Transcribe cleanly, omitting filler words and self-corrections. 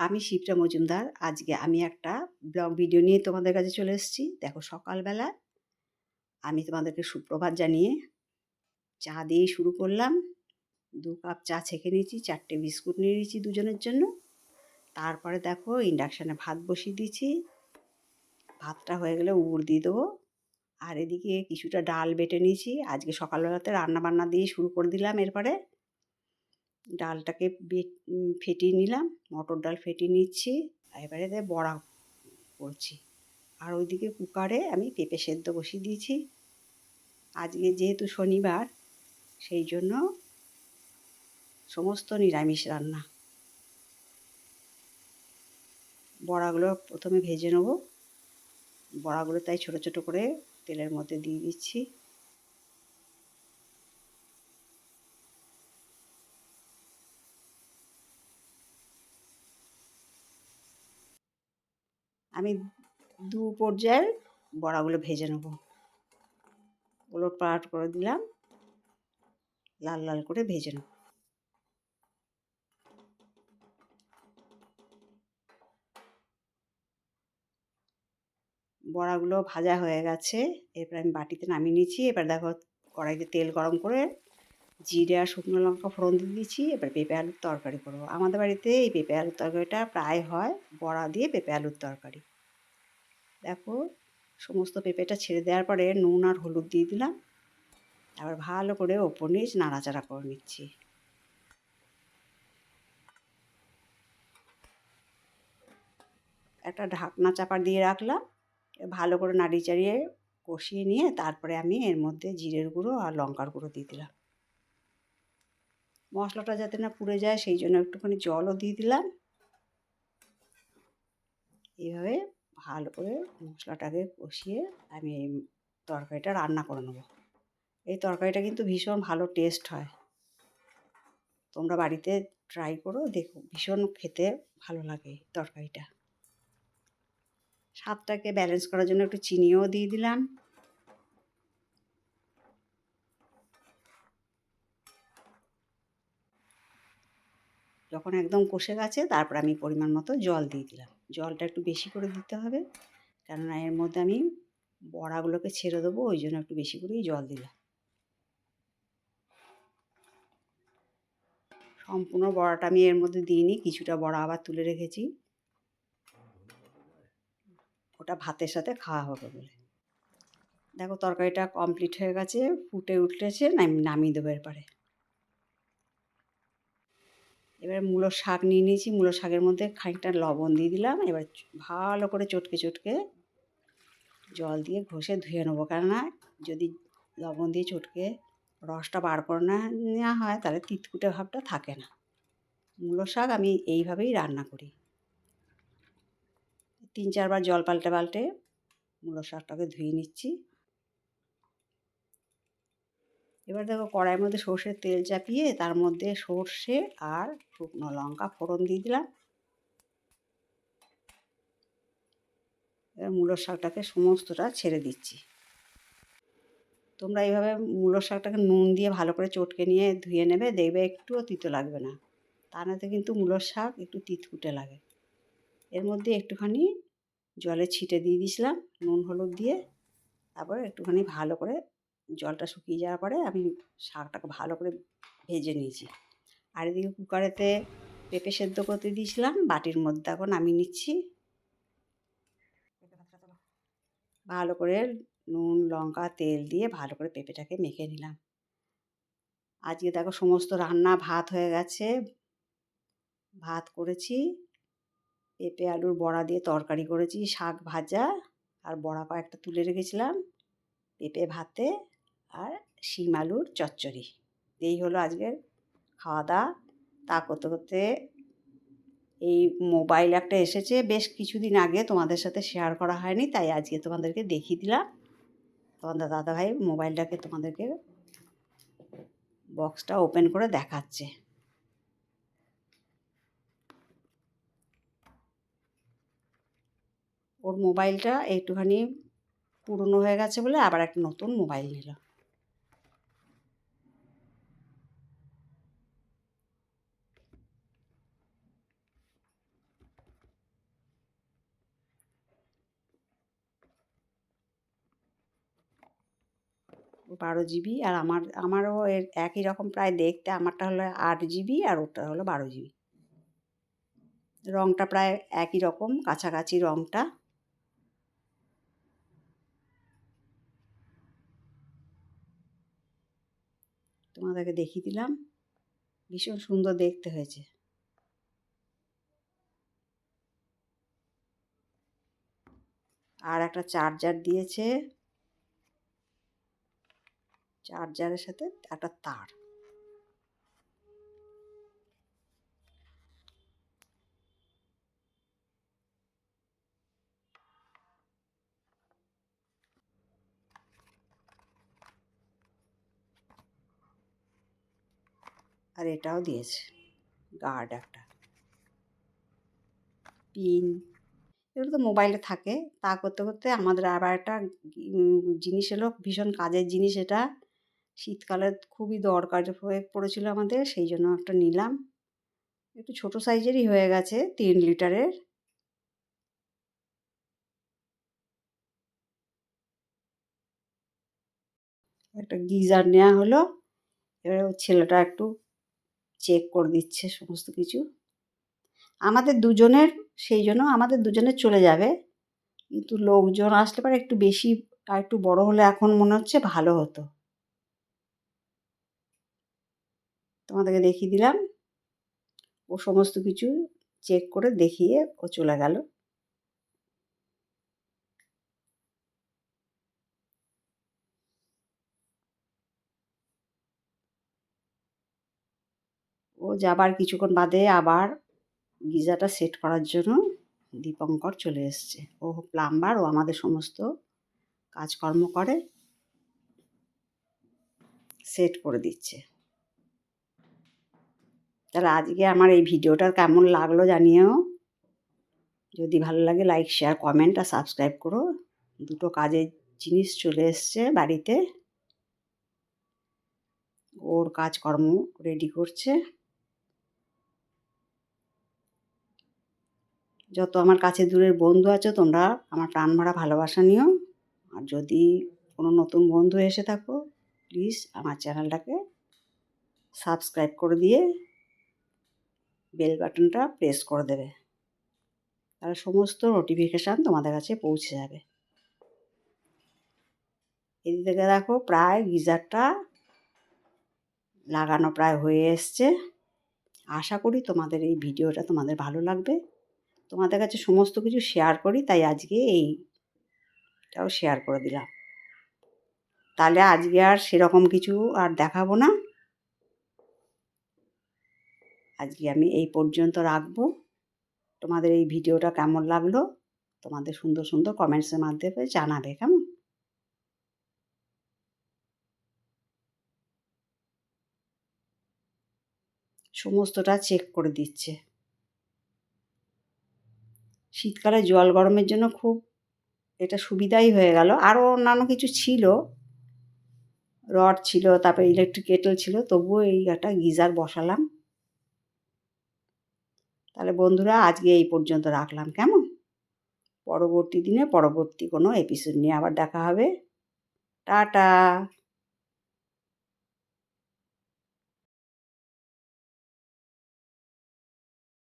আমি শিপ্রা মজুমদার। আজকে আমি একটা ব্লগ ভিডিও নিয়ে তোমাদের কাছে চলে এসেছি। দেখো সকালবেলা আমি তোমাদেরকে সুপ্রভাত জানিয়ে চা দিয়েই শুরু করলাম। 2 কাপ চা ছেঁকে নিয়েছি, 4টে বিস্কুট নিয়ে নিয়েছি দুজনের জন্য। তারপরে দেখো ইন্ডাকশানে ভাত বসিয়ে দিয়েছি। ভাতটা হয়ে গেলে উড় দিয়ে দেবো। আর এদিকে কিছুটা ডাল বেটে নিয়েছি। আজকে সকালবেলাতে রান্নাবান্না দিয়ে শুরু করে দিলাম। এরপরে ডালটাকে ফেটিয়ে নিলাম, মটর ডাল ফেটিয়ে নিচ্ছি। এবারে বড়া করছি। আর ওইদিকে কুকারে আমি পেঁপে সেদ্ধ বসিয়ে দিয়েছি। আজকে যেহেতু শনিবার, সেই জন্য সমস্ত নিরামিষ রান্না। বড়াগুলো প্রথমে ভেজে নেব। বড়াগুলো তাই ছোট ছোট করে তেলের মধ্যে দিয়ে দিচ্ছি। আমি 2 পর্যায়ের বড়াগুলো ভেজে নেব। ওলট পালট করে দিলাম, লাল লাল করে ভেজে নেব। বড়াগুলো ভাজা হয়ে গেছে। এরপর আমি বাটিতে নামিয়ে নিয়েছি। এবার দেখো কড়াইতে তেল গরম করে জিরে আর শুকনো লঙ্কা ফোড়ন দিয়ে দিয়েছি। এবার পেঁপে আলুর তরকারি করবো। আমাদের বাড়িতে এই পেঁপে আলুর তরকারিটা প্রায় হয়, বড়া দিয়ে পেঁপে আলুর তরকারি। দেখো সমস্ত পেঁপেটা ছেড়ে দেওয়ার পরে নুন আর হলুদ দিয়ে দিলাম। আবার ভালো করে ওপর নিচ নাড়াচাড়া করে নিচ্ছি। একটা ঢাকনা চাপা দিয়ে রাখলাম। ভালো করে নাড়িয়ে চাড়িয়ে কষিয়ে নিয়ে তারপরে আমি এর মধ্যে জিরের গুঁড়ো আর লঙ্কার গুঁড়ো দিয়ে দিলাম। মশলাটা যাতে না পুড়ে যায় সেই জন্য একটুখানি জলও দিয়ে দিলাম। এইভাবে ভালো করে মশলাটাকে কষিয়ে আমি এই তরকারিটা রান্না করে নেব। এই তরকারিটা কিন্তু ভীষণ ভালো টেস্ট হয়। তোমরা বাড়িতে ট্রাই করো, দেখো ভীষণ খেতে ভালো লাগে তরকারিটা। স্বাদটাকে ব্যালেন্স করার জন্য একটু চিনিও দিয়ে দিলাম। যখন একদম কষে গেছে তারপর আমি পরিমাণ মতো জল দিয়ে দিলাম। জলটা একটু বেশি করে দিতে হবে, কেননা এর মধ্যে আমি বড়াগুলোকে ছেড়ে দেবো, ওই জন্য একটু বেশি করেই জল দিলাম। সম্পূর্ণ বড়াটা আমি এর মধ্যে দিইনি, কিছুটা বড়া আবার তুলে রেখেছি, ওটা ভাতের সাথে খাওয়া হবে বলে। দেখো তরকারিটা কমপ্লিট হয়ে গেছে, ফুটে উঠেছে, নামিয়ে দেবো এরপরে। এবার মূলোর শাক নিয়ে নিয়েছি, মূলোর শাকের মধ্যে খানিকটা লবণ দিয়ে দিলাম। এবার ভালো করে চটকে চটকে জল দিয়ে ঘষে ধুয়ে নেবো, কেননা যদি লবণ দিয়ে চটকে রসটা বার করে না নেওয়া হয় তাহলে তিতকুটে ভাবটা থাকে না। মূলোর শাক আমি এইভাবেই রান্না করি। 3-4 বার জল পাল্টে পাল্টে মূলোর শাকটাকে ধুয়ে নিচ্ছি। এবার দেখো কড়াইয়ের মধ্যে সর্ষের তেল চাপিয়ে তার মধ্যে সর্ষে আর শুকনো লঙ্কা ফোড়ন দিয়ে দিলাম। এবার মূলোর শাকটাকে সমস্তটা ছেড়ে দিচ্ছি। তোমরা এইভাবে মূলোর শাকটাকে নুন দিয়ে ভালো করে চটকে নিয়ে ধুয়ে নেবে, দেখবে একটুও তিতো লাগবে না। তা নাতে কিন্তু মূলোর শাক একটু তিতকুটে লাগে। এর মধ্যে একটুখানি জলে ছিটে দিয়ে দিয়েছিলাম নুন হলুদ দিয়ে। তারপরে একটুখানি ভালো করে জলটা শুকিয়ে যাওয়ার পরে আমি শাকটাকে ভালো করে ভেজে নিয়েছি। আর এদিকে কুকারেতে পেঁপে সেদ্ধ করতে দিয়েছিলাম, বাটির মধ্যে এখন নামিয়ে নিচ্ছি। ভালো করে নুন লঙ্কা তেল দিয়ে ভালো করে পেঁপেটাকে মেখে নিলাম। আজকে দেখো সমস্ত রান্না ভাত হয়ে গেছে। ভাত করেছি, পেঁপে আলুর বড়া দিয়ে তরকারি করেছি, শাক ভাজা আর বড়া কয়েকটা তুলে রেখেছিলাম, পেঁপে ভাতে আর শিম আলুর চচ্চড়ি। এই হলো আজকের খাওয়া দাওয়া। তা করতে করতে এই মোবাইল একটা এসেছে বেশ কিছুদিন আগে, তোমাদের সাথে শেয়ার করা হয়নি, তাই আজকে তোমাদেরকে দেখিয়ে দিলাম। তোমাদের দাদাভাই মোবাইলটাকে তোমাদেরকে বক্সটা ওপেন করে দেখাচ্ছে। ওর মোবাইলটা একটুখানি পুরনো হয়ে গেছে বলে আবার একটা নতুন মোবাইল নিল। 12 GB, আর আমারও এর একই রকম প্রায় দেখতে। আমারটা হলো 8 GB আর ওটা হলো 12 GB। রঙটা প্রায় একই রকম, কাছাকাছি রঙটা। তোমাদেরকে দেখিয়ে দিলাম, ভীষণ সুন্দর দেখতে হয়েছে। আর একটা চার্জার দিয়েছে, চার্জারের সাথে একটা তার। আর এটাও দিয়েছে গার্ড একটা, পিন। এগুলো তো মোবাইলে থাকে। তা করতে করতে আমাদের আবার একটা জিনিস এলো, ভীষণ কাজের জিনিস এটা। শীতকালে খুবই দরকার হয়ে পড়েছিল আমাদের, সেই জন্য একটা নিলাম। একটু ছোট সাইজেরই হয়ে গেছে, 3 লিটারের। একটা গিজার নেওয়া হলো। এবারে ওর ছেলেটা একটু চেক করে দিচ্ছে সমস্ত কিছু আমাদের দুজনের, সেই জন্য আমাদের দুজনের চলে যাবে। কিন্তু লোকজন আসলে পরে একটু বেশি আর একটু বড় হলে এখন মনে হচ্ছে ভালো হতো। তোমাদেরকে দেখিয়ে দিলাম। ও সমস্ত কিছু চেক করে দেখিয়ে ও চলে গেল। ও যাবার কিছুক্ষণ বাদে আবার গিজারটা সেট করার জন্য দীপঙ্কর চলে এসছে। ও প্লাম্বার, ও আমাদের সমস্ত কাজকর্ম করে, সেট করে দিচ্ছে। তাহলে আজকে আমার এই ভিডিওটা কেমন লাগলো জানিও। যদি ভালো লাগে লাইক, শেয়ার, কমেন্ট আর সাবস্ক্রাইব করো। দুটো কাজের জিনিস চলে এসছে বাড়িতে। ওর কাজকর্ম রেডি করছে। যত আমার কাছে দূরের বন্ধু আছো, তোমরা আমার প্রাণ ভরা ভালোবাসা নিও। আর যদি কোনো নতুন বন্ধু এসে থাকো, প্লিজ আমার চ্যানেলটাকে সাবস্ক্রাইব করে দিয়ে বেল বাটনটা প্রেস করে দেবে। তাহলে সমস্ত নোটিফিকেশান তোমাদের কাছে পৌঁছে যাবে। এদিক থেকে দেখো প্রায় গিজারটা লাগানো প্রায় হয়ে এসছে। আশা করি তোমাদের এই ভিডিওটা তোমাদের ভালো লাগবে। তোমাদের কাছে সমস্ত কিছু শেয়ার করি, তাই আজকে এইটাও শেয়ার করে দিলাম। তাহলে আজকে আর সেরকম কিছু আর দেখাবো না। আজকে আমি এই পর্যন্ত রাখবো। তোমাদের এই ভিডিওটা কেমন লাগলো তোমাদের সুন্দর সুন্দর কমেন্টসের মাধ্যমে জানাবে, কেমন? সমস্তটা চেক করে দিচ্ছে। শীতকালে জল গরমের জন্য খুব এটা সুবিধাই হয়ে গেল। আরও অন্যান্য কিছু ছিল, রড ছিল, তারপরে ইলেকট্রিক কেটল ছিল, তবুও এই একটা গিজার বসালাম। তাহলে বন্ধুরা আজকে এই পর্যন্ত রাখলাম, কেমন? পরবর্তী দিনে পরবর্তী কোনো এপিসোড নিয়ে আবার দেখা হবে। টাটা।